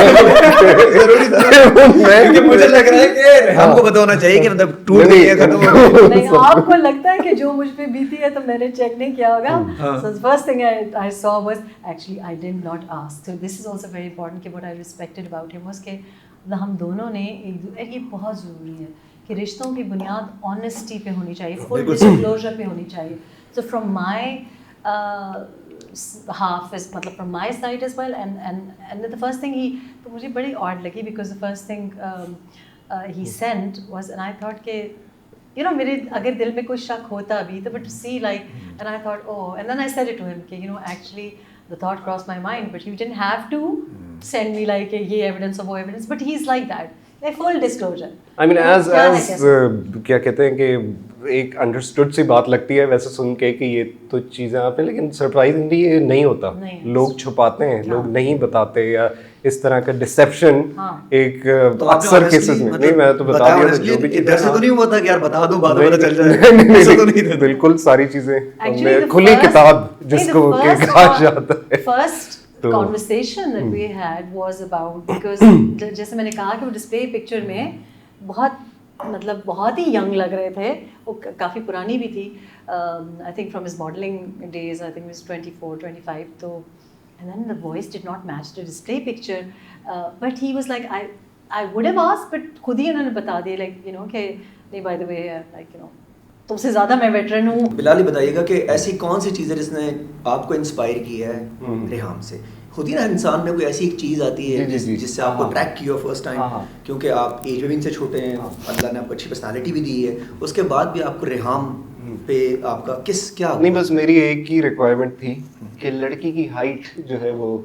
ضروری تھا کیونکہ مجھے لگ رہا ہے کہ ہم کو پتہ ہونا چاہیے کہ مطلب ٹوٹ گئی ہے, ختم ہو گئی. نہیں, آپ کو لگتا ہے کہ جو مجھ پہ بیتی ہے تو میں نے چیک نہیں کیا ہوگا. So the first thing I saw was actually I did not ask. So this is also very important کہ what I respected about him was کہ ہم دونوں نے یہ بہت ضروری ہے کہ رشتوں کی بنیاد آنیسٹی پہ ہونی چاہیے, فل ڈسکلوزر پہ ہونی چاہیے. So from my half is مطلب from my side as well, and the first thing تو مجھے بڑی odd لگی because the first thing he sent was, and I thought کہ you know میرے اگر دل میں کوئی شک ہوتا بھی تو but to see like, and I thought oh, and then I said it to him کہ you know actually the thought crossed my mind but you didn't have to send me like یہ evidence or وہ evidence, but he's like that, like full disclosure. I mean as کیا کہتے ہیں کہ ایک understood سی بات لگتی ہے ویسے سن کے کہ یہ تو چیزیں آپ ہیں, لیکن سرپرائزنگلی یہ نہیں ہوتا. لوگ چھپاتے ہیں, لوگ نہیں بتاتے, یا اس طرح کا ڈسیپشن ایک اکثر کیسز میں. نہیں میں تو بتا دیا جو بھی ادھر سے تو نہیں ہوا تھا کہ یار بتا دوں بعد میں پتہ چل جائے. بالکل ساری چیزیں کھلی کتاب جس کو کہا جاتا ہے. First conversation that we had was about, because جیسے میں نے کہا کہ وہ ڈسپلے پکچر میں بہت ہی ینگ لگ رہے تھے, وہ کافی پرانی بھی تھی, I think from his modeling days, I think he was 24-25, تو and then the voice did not match the display picture, but he was like I would have asked, but خود ہی انہوں نے بتا دیا like you know کہ نہیں by the way like you know تم سے زیادہ میں ویٹرن ہوں. بلال بتائیے گا کہ ایسی کون سی چیز ہے جس نے آپ کو انسپائر کیا ہے ریحام سے؟ خود ہی نا انسان میں کوئی ایسی ایک چیز آتی ہے جس سے آپ کو ٹریک کیا فرسٹ ٹائم, کیونکہ آپ ایج میں بھی ان سے چھوٹے ہیں, اللہ نے آپ کو اچھی پرسنالٹی بھی دی ہے, اس کے بعد بھی آپ کو ریحام پہ آپ کا کیا؟ نہیں بس میری ایک ہی ریکوائرمنٹ تھی کہ لڑکی کی ہائٹ جو ہے وہ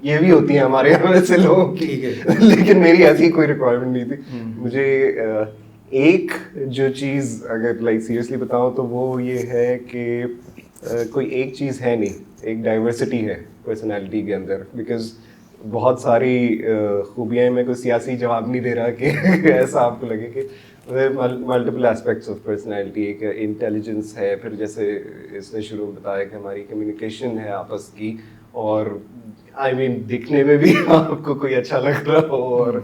یہ بھی ہوتی ہے ہمارے یہاں ویسے لوگوں کی, لیکن میری ایسی کوئی ریکوائرمنٹ نہیں تھی. مجھے ایک جو چیز اگر لائک سیریسلی بتاؤں تو وہ یہ ہے کہ کوئی ایک چیز ہے نہیں, ایک ڈائیورسٹی ہے پرسنالٹی کے اندر, بیکاز بہت ساری خوبیاں ہیں. میں کوئی سیاسی جواب نہیں دے رہا کہ ایسا آپ کو لگے کہ ملٹیپل ایسپیکٹس آف پرسنالٹی. ایک انٹیلیجنس ہے, پھر جیسے اس نے شروع میں بتایا کہ ہماری کمیونیکیشن ہے آپس کی, اور آئی مین دکھنے میں بھی آپ کو کوئی اچھا لگ رہا ہو, اور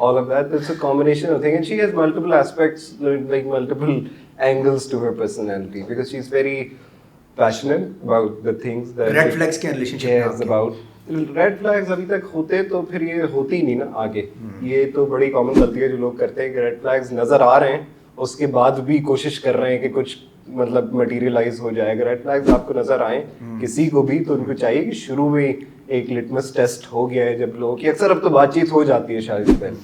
all of that. It's a combination of things, and she has multiple aspects, like multiple angles to her personality, because she's very passionate about the things that red flags کے relationship cares about. red flags ابھی تک ہوتے تو پھر یہ ہوتی ہی نہیں نا آگے. یہ تو بڑی کامن غلطی ہے جو لوگ کرتے ہیں کہ ریڈ فلیگز نظر آ رہے ہیں اس کے بعد بھی کوشش کر رہے ہیں کہ کچھ مطلب مٹیریلائز ہو جائے. اگر ریڈ فلیگز آپ کو نظر آئیں کسی کو بھی تو ان کو چاہیے کہ شروع میں ایک لٹمس ٹیسٹ ہو گیا ہے جب لوگوں کی اکثر اب تو بات چیت ہو جاتی ہے شادی سے پہلے,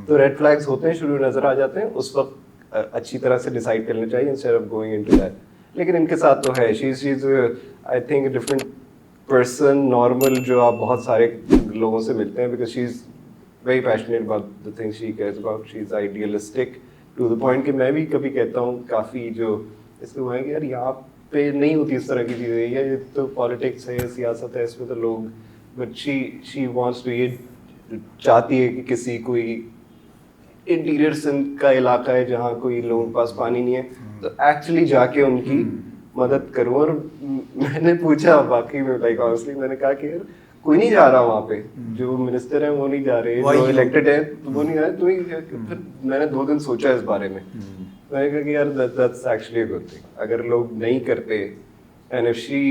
تو ریڈ فلیگز ہوتے ہیں شروع نظر آ جاتے ہیں, اس وقت اچھی طرح سے ڈیسائڈ کرنا چاہیے instead of going into that. لیکن ان کے ساتھ تو ہے she is I think different person normal جو آپ بہت سارے لوگوں سے ملتے ہیں, because she is very passionate about the things she cares about. She's idealistic to the point کہ میں بھی کبھی کہتا ہوں کافی جو اس کو ہے کہ یار یہاں پہ نہیں ہوتی اس طرح کی چیزیں, یہ تو پالیٹکس ہے, سیاست ہے, اس میں تو لوگ, بٹ she wants to, یہ چاہتی ہے کہ کسی کوئی انٹیریئر سندھ کا علاقہ ہے جہاں کوئی لوگوں کے پاس پانی نہیں ہے تو ایکچولی جا کے ان کی مدد کروں. اور میں نے پوچھا باقی میں لائک آنیسٹلی میں نے کہا کہ یار کوئی نہیں جا رہا وہاں پہ, جو منسٹر ہیں وہ نہیں جا رہے, جو الیکٹڈ ہیں وہ نہیں جا رہے. تو پھر میں نے 2 دن سوچا اس بارے میں, میں نے کہا کہ یار that's actually a good thing. اگر لوگ نہیں کرتے and if she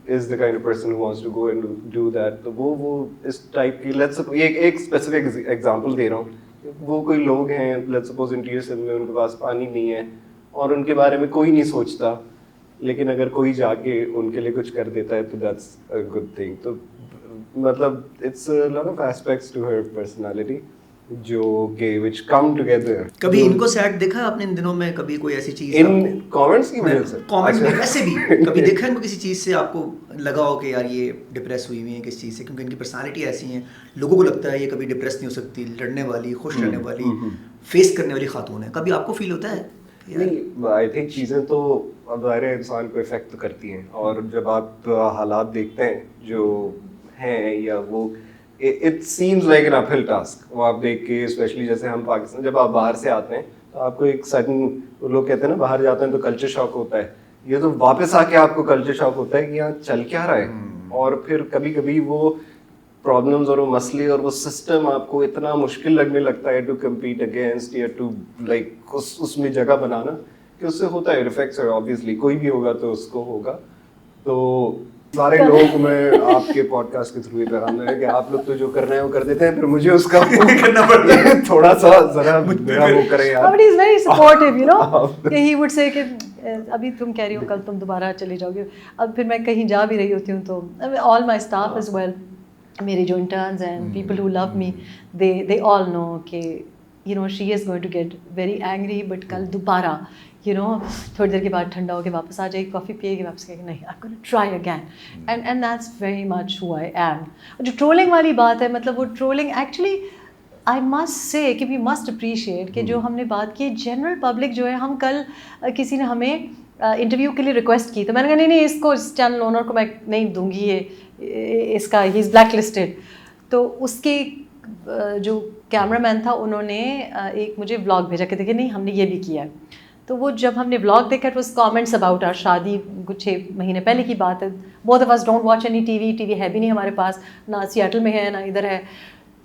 is the kind of person who wants to go and do that, تو وہ اس ٹائپ کی ایک اسپیسیفک ایگزامپل دے رہا ہوں, وہ کوئی لوگ ہیں لیٹس سپوز انٹیریئر سندھ میں ان کے پاس پانی نہیں ہے اور ان کے بارے میں کوئی نہیں سوچتا, لیکن اگر کوئی جا کے ان کے لیے کچھ کر دیتا ہے تو دیٹس اے گڈ تھنگ. تو مطلب it's a lot of aspects to her personality جو کہ which come together. کبھی ان کو سیڈ دیکھا آپ نے ان دنوں میں, کبھی کوئی ایسی چیز ان کامنٹس کی وجہ سے, کامنٹ میں ویسے بھی کبھی دیکھا ان کو کسی چیز سے آپ کو لگا ہو کہ یار یہ ڈپریس ہوئی ہوئی ہیں کس چیز سے, کیونکہ ان کی پرسنالٹی ایسی ہیں, لوگوں کو لگتا ہے یہ کبھی ڈپریس نہیں ہو سکتی, لڑنے والی, خوش رہنے والی, فیس کرنے والی خاتون ہے. کبھی آپ کو فیل ہوتا ہے؟ نہیں, آئی تھنک چیزیں تو ظاہر ہے انسان کو افیکٹ کرتی ہیں, اور جب آپ حالات دیکھتے ہیں جو ہیں یا وہ it seems like an uphill task. وہ آپ دیکھ کے اسپیشلی جیسے ہم پاکستان, جب آپ باہر سے آتے ہیں تو آپ کو ایک سڈن, لوگ کہتے ہیں نا باہر جاتے ہیں تو کلچر شاک ہوتا ہے, یہ تو واپس آ کے آپ کو کلچر شاک ہوتا ہے کہ یہاں چل کیا رہا ہے. اور پھر کبھی کبھی وہ پرابلمز اور وہ مسئلے اور وہ سسٹم آپ کو اتنا مشکل لگنے لگتا ہے ٹو کمپیٹ اگینسٹ یا ٹو لائک اس میں جگہ بنانا, کہ اس سے ہوتا ہے افیکٹس, اور آبویسلی کوئی بھی ہوگا تو اس کو ہوگا. تو سارے لوگوں کو میں آپ کے پوڈ کاسٹ کے تھرو یہ پیغام ہے کہ آپ لوگ تو جو کر رہے ہیں وہ کر دیتے ہیں, پھر مجھے اس کا کرنا پڑتا ہے, تھوڑا سا ذرا میرا وہ کریں یار. But he's very supportive, you know, کہ he would say کہ ابھی تم کہہ رہی ہو کل تم دوبارہ چلی جاؤ گے, اب پھر میں کہیں جا بھی رہی ہوتی ہوں تو all my staff as well, میرے جو interns and people who love me, they all know کہ you know she is going to get very angry, but کل دوبارہ you know تھوڑی دیر کے بعد ٹھنڈا ہو کے واپس آ جائے گی, کافی پیے گی, واپس کہے گی نہیں I'm going to try again, and that's very much who I am. جو ٹرولنگ والی بات ہے, مطلب وہ trolling actually I must say کہ we must appreciate کہ جو ہم نے بات کی جنرل پبلک جو ہے, ہم کل کسی نے ہمیں انٹرویو کے لیے ریکویسٹ کی تو میں نے کہا نہیں اس کو, اس چینل اونر کو میں نہیں دوں گی, یہ اس کا ہی از بلیک لسٹڈ. تو اس کے جو کیمرہ مین تھا انہوں نے ایک مجھے ولاگ بھیجا کہ دیکھیں نہیں ہم نے یہ بھی کیا ہے. تو وہ جب ہم نے ولاگ دیکھا it was comments about our شادی, کچھ 6 مہینے پہلے کی بات ہے. Both of us don't watch any T V ہے بھی نہیں ہمارے پاس, نہ سیاٹل میں ہے نہ ادھر ہے.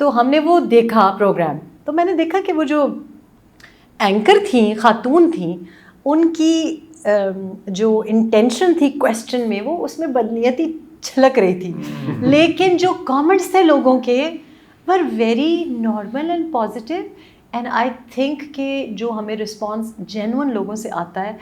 تو ہم نے وہ دیکھا پروگرام, تو میں نے دیکھا کہ وہ جو اینکر تھیں, خاتون تھیں, ان کی جو انٹینشن تھی کویسچن میں وہ اس میں بدنیتی چھلک رہی تھی, لیکن جو کامنٹس تھے لوگوں کے were very normal and positive. And I think کہ جو ہمیں رسپانس جینون لوگوں سے آتا ہے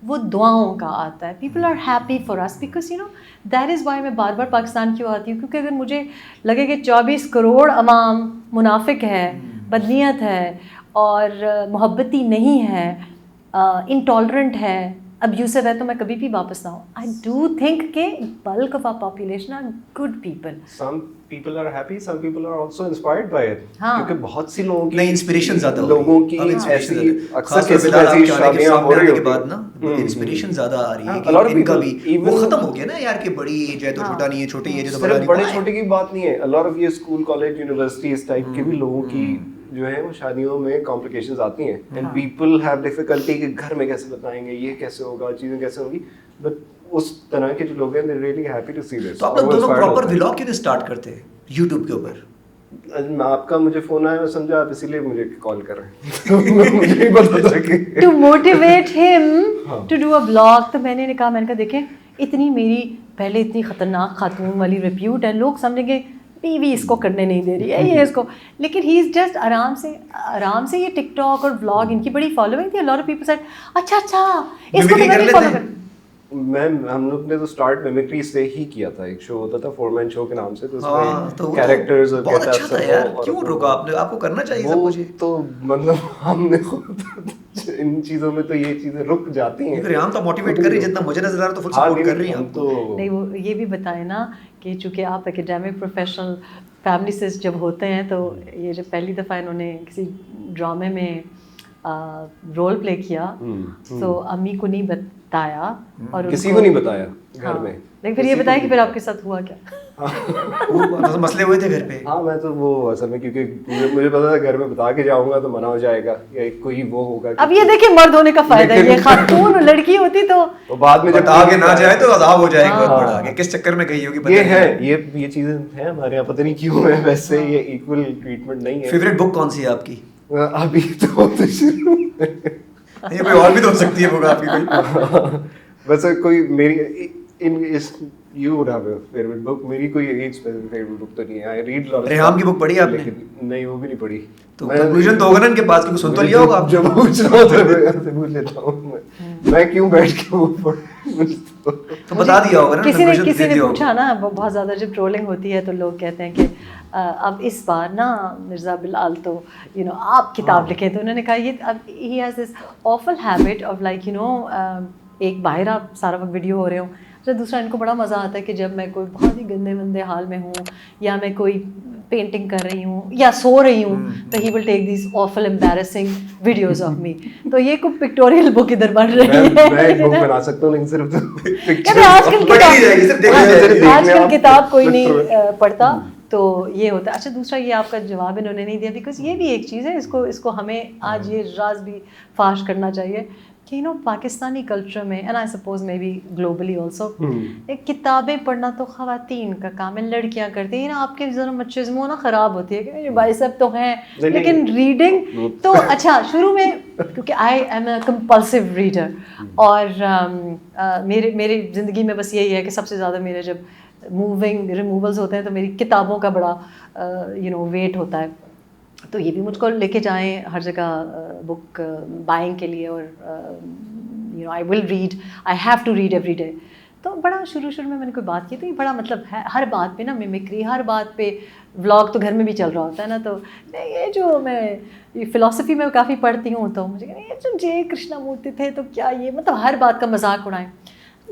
وہ دعاؤں کا آتا ہے. People are happy for us because you know that is why میں بار بار پاکستان کیوں آتی ہوں, کیونکہ اگر مجھے لگے کہ 24 کروڑ عوام منافق ہے, بدنیت ہے اور محبتی نہیں ہے, انٹالرنٹ ہے, ابیوسو ہے, تو میں کبھی بھی واپس نہ ہوں. آئی ڈو تھنک کہ bulk of our population are good people. Some people are happy, some people are also inspired by it. کیونکہ بہت سی لوگوں کی نہیں انسپریشن زیادہ لوگوں کی ایسی اکثر ایسی شادیاں ہو رہی کے بعد نا انسپریشن زیادہ آ رہی ہے کہ ان کا بھی وہ ختم ہو گیا نا یار کہ بڑی ایج ہے تو چھوٹا نہیں ہے, چھوٹی ایج ہے تو بڑا نہیں. بڑے چھوٹے کی بات نہیں ہے, a lot of یہ اسکول کالج یونیورسٹی اس ٹائپ کے بھی لوگوں کی جو ہے وہ شادیوں میں کمپلیکیشنز آتی ہیں, اینڈ پیپل ہیو ڈیفیکلٹی کہ گھر میں کیسے بتائیں گے, یہ کیسے ہوگا, چیزیں کیسے ہوگی. بٹ اس طرح کے جو لوگ ہیں they're really happy to see this. تو آپ لوگ دونوں پراپر ولاگ کیوں نہیں اسٹارٹ کرتے یوٹیوب کے اوپر؟ آپ کا مجھے فون آیا, میں سمجھا آپ اسی لیے مجھے کال کر رہے ہیں, مجھے نہیں پتا تھا کہ ٹو موٹیویٹ ہم ٹو ڈو اے بلاگ. تو میں نے کہا, میں نے کہا دیکھیں اتنی میری پہلے اتنی خطرناک خاتون والی ریپیوٹ ہے, لوگ سمجھیں گے بیوی اس کو کرنے نہیں دے رہی ہے یہ اس کو, لیکن ہی از جسٹ آرام سے یہ ٹک ٹاک اور بلاگ ان کی بڑی فالوئنگ تھی. لاٹ آف پیپل سیڈ اچھا اس کو تو میں فالو کر. ہم لوگ نے تو اسٹارٹ میمکری سے ہی کیا تھا, ایک شو ہوتا تھا 4 مین شو کے نام سے, تو اس میں کیریکٹرز اور بہت اچھا تھا یار. کیوں روکا آپ نے, آپ کو کرنا چاہیے تھا. مجھے تو مطلب ہم نے ان چیزوں میں تو یہ چیزیں رک جاتی ہیں. ریحان تو موٹیویٹ کر رہی ہے, جتنا مجھے نظر آ رہا تو فل سپورٹ کر رہی ہیں. تو نہیں وہ یہ بھی بتائیں نا کہ چونکہ آپ اکیڈیمک پروفیشنل فیملی سے جب ہوتے ہیں تو یہ جب پہلی دفعہ انہوں نے کسی ڈرامے میں رول پلے کیا تو امی کو نہیں بتایا اور کسی کو نہیں بتایا گھر میں. لیکن پھر یہ بتایا کہ پھر آپ کے ساتھ ہوا کیا. مسئلے ہوئے تھے گھر پہ. ہاں میں تو وہ اصل میں کیونکہ مجھے پتا تھا گھر میں بتا کے جاؤں گا تو منع ہو جائے گا یا کوئی وہ ہوگا. اب یہ دیکھیں مرد ہونے کا فائدہ ہے, یہ خاتون اور لڑکی ہوتی تو بعد میں جب بتا کے نہ جائے تو عذاب ہو جائے گا بہت بڑا کہ کس چکر میں گئی ہوگی. یہ ہے یہ چیزیں ہیں ہمارے یہاں, پتہ نہیں کیوں ہے ویسے یہ ایکول ٹریٹمنٹ نہیں ہے. فیوریٹ بک کون سی ہے آپ کی؟ ابھی تو شروع یہ کوئی اور بھی تو ہو سکتی ہے بک آپ کی کوئی. ویسے کوئی میری you would have a favorite book. میری کوئی ایک اسپیسیفک فیوریٹ بک تو نہیں ہے. I read a lot of Reham کی بک پڑھی آپ نے؟ نہیں وہ بھی نہیں پڑھی. تو کنکلوژن تو ہوگا نا ان کے پاس, کیونکہ سن تو لیا ہوگا آپ. جب پوچھ رہا ہوں تو پوچھ لیتا ہوں میں کیوں بیٹھ کے وہ پڑھوں. تو بتا دیا ہوگا نا, کسی نے پوچھا نا بہت زیادہ جب ٹرولنگ ہوتی ہے تو لوگ کہتے ہیں کہ اب اس بار نا مرزا بلال تو آپ کتاب لکھیں. تو انہوں نے کہا یہ اب he has this آفل habit of like ایک باہر آپ سارا وقت ویڈیو ہو رہے ہوں. دوسرا ان کو بڑا مزہ آتا ہے کہ جب میں کوئی بہت ہی گندے مندے حال میں ہوں یا میں کوئی پینٹنگ کر رہی ہوں یا سو رہی ہوں تو he will take these awful embarrassing videos of me. تو یہ کوئی پکٹوریل بک ادھر بن رہی ہے. میں ایک بک بنا سکتا ہوں لیکن صرف آج کل کتاب کوئی نہیں پڑھتا تو یہ ہوتا ہے. اچھا دوسرا یہ آپ کا جواب انہوں نے نہیں دیا, بیکاز یہ بھی ایک چیز ہے, اس کو ہمیں آج یہ راز بھی فاش کرنا چاہیے کہ پاکستانی کلچر میں and I suppose maybe globally also کتابیں پڑھنا تو خواتین کا کام ہے, لڑکیاں کرتی ہیں. آپ کے ذرا مچزم نا خراب ہوتی ہے کہ بھائی صاحب تو ہیں, لیکن ریڈنگ تو اچھا شروع میں کیونکہ I am a compulsive reader اور میری زندگی میں بس یہی ہے کہ سب سے زیادہ میرے جب موونگ ریموولز ہوتے ہیں تو میری کتابوں کا بڑا ویٹ ہوتا ہے. تو یہ بھی مجھ کو لے کے جائیں ہر جگہ بک بائنگ کے لیے, اور I will read, I have to read every day. تو بڑا شروع میں میں نے کوئی بات کی تو یہ بڑا مطلب ہے ہر بات پہ نا میمکری, ہر بات پہ ولاگ تو گھر میں بھی چل رہا ہوتا ہے نا. تو یہ جو میں یہ فلاسفی میں کافی پڑھتی ہوں تو مجھے یہ جو جے کرشنا مورتی تھے تو کیا یہ مطلب ہر بات کا مذاق اڑائیں.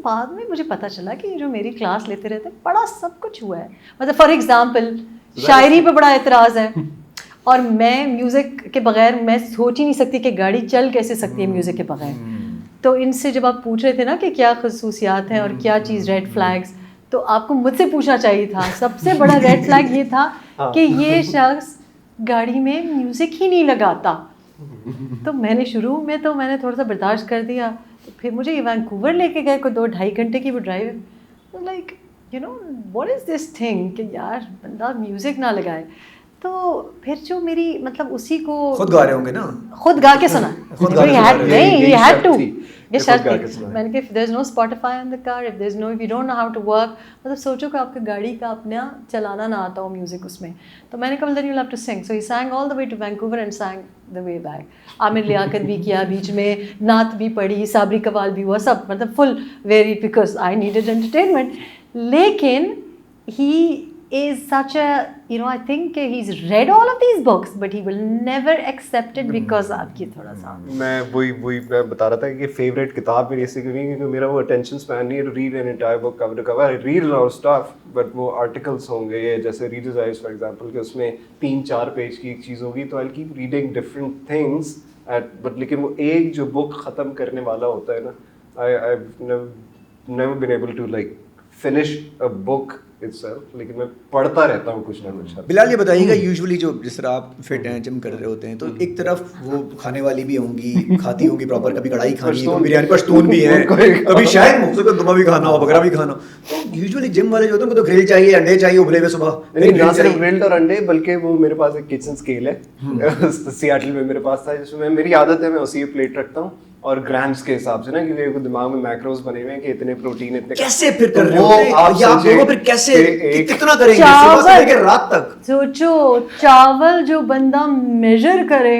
بعد میں مجھے پتہ چلا کہ جو میری کلاس لیتے رہتے بڑا سب کچھ ہوا ہے. مطلب فار ایگزامپل شاعری پہ بڑا اعتراض ہے, اور میں میوزک کے بغیر میں سوچ ہی نہیں سکتی کہ گاڑی چل کیسے سکتی ہے میوزک کے بغیر. تو ان سے جب آپ پوچھ رہے تھے نا کہ کیا خصوصیات ہیں اور کیا چیز ریڈ فلیگز, تو آپ کو مجھ سے پوچھنا چاہیے تھا. سب سے بڑا ریڈ فلیگ یہ تھا کہ یہ شخص گاڑی میں میوزک ہی نہیں لگاتا. تو میں نے شروع میں تو میں نے تھوڑا سا برداشت کر دیا. تو پھر مجھے یہ وینکوور لے کے گئے, کوئی 2-2.5 گھنٹے کی وہ drive, like what is this thing کہ یار بندہ میوزک نہ لگائے. تو پھر جو میری مطلب اسی کو خود گا رہے ہوں گے نا, خود گا کے سنا نہیں, ہی ہیڈ ٹو, یہ شرط تھی. میں نے کہا if there is no Spotify on the car, if if you don't know how to work, مطلب سوچو کہ آپ کی گاڑی کا اپنا چلانا نہ آتا ہو میوزک اس میں. تو میں نے کہا then you'll have to sing. So he sang all the way to Vancouver and sang the way back. Aamir Liaquat بھی کیا, بیچ میں نعت بھی پڑھی, صابری قوال بھی ہوا, سب مطلب فل very because I needed entertainment. لیکن he is such a I think he's read all of these books but he will never accept it because آپ کی تھوڑا سا میں وہی میں بتا رہا تھا کہ فیوریٹ کتاب میری ایسی کیوں نہیں, کیونکہ میرا وہ اٹینشن اسپین نہیں ہے to read an entire book cover to cover. I read a lot of stuff but وہ آرٹیکلس ہوں گے جیسے ریڈرز آئیز فار ایگزامپل کہ اس میں 3-4 پیج کی ایک چیز ہوگی تو I keep reading different things but لیکن وہ ایک جو بک ختم کرنے والا ہوتا ہے نا, I never been able to like finish a book itself, لیکن میں پڑھتا رہتا ہوں کچھ نہ کچھ. بلال یہ بتائیے گا یوزلی جو جس طرح آپ فٹ ہیں جم کر رہے ہوتے ہیں تو ایک طرف وہ کھانے والی بھی ہوں گی, کھاتی ہوں گی پراپر, کبھی کڑھائی کھانی ہے, بریانی پشتون بھی ہے, کبھی شاید مختلف دمہ بھی کھانا ہو, بکرا بھی کھانا ہو. تو یوزلی جم والے جو ہوتے ہیں وہ تو گرل چاہیے, انڈے چاہیے ابلے ہوئے صبح. نہیں نہ صرف گرلڈ اور انڈے بلکہ وہ میرے پاس ایک کچن اسکیل ہے سیاٹل میں میرے پاس تھا, جس میں میری عادت ہے میں اسی پلیٹ رکھتا ہوں اور گرامز کے حساب سے نا, کیونکہ دماغ میں میکروز بنے ہوئے ہیں کہ اتنے پروٹین اتنے. کیسے پھر کر رہے ہو آپ دونوں, پھر کیسے کتنا کریں گے صبح سے لے کے رات تک؟ سوچو چاول جو بندہ میجر کرے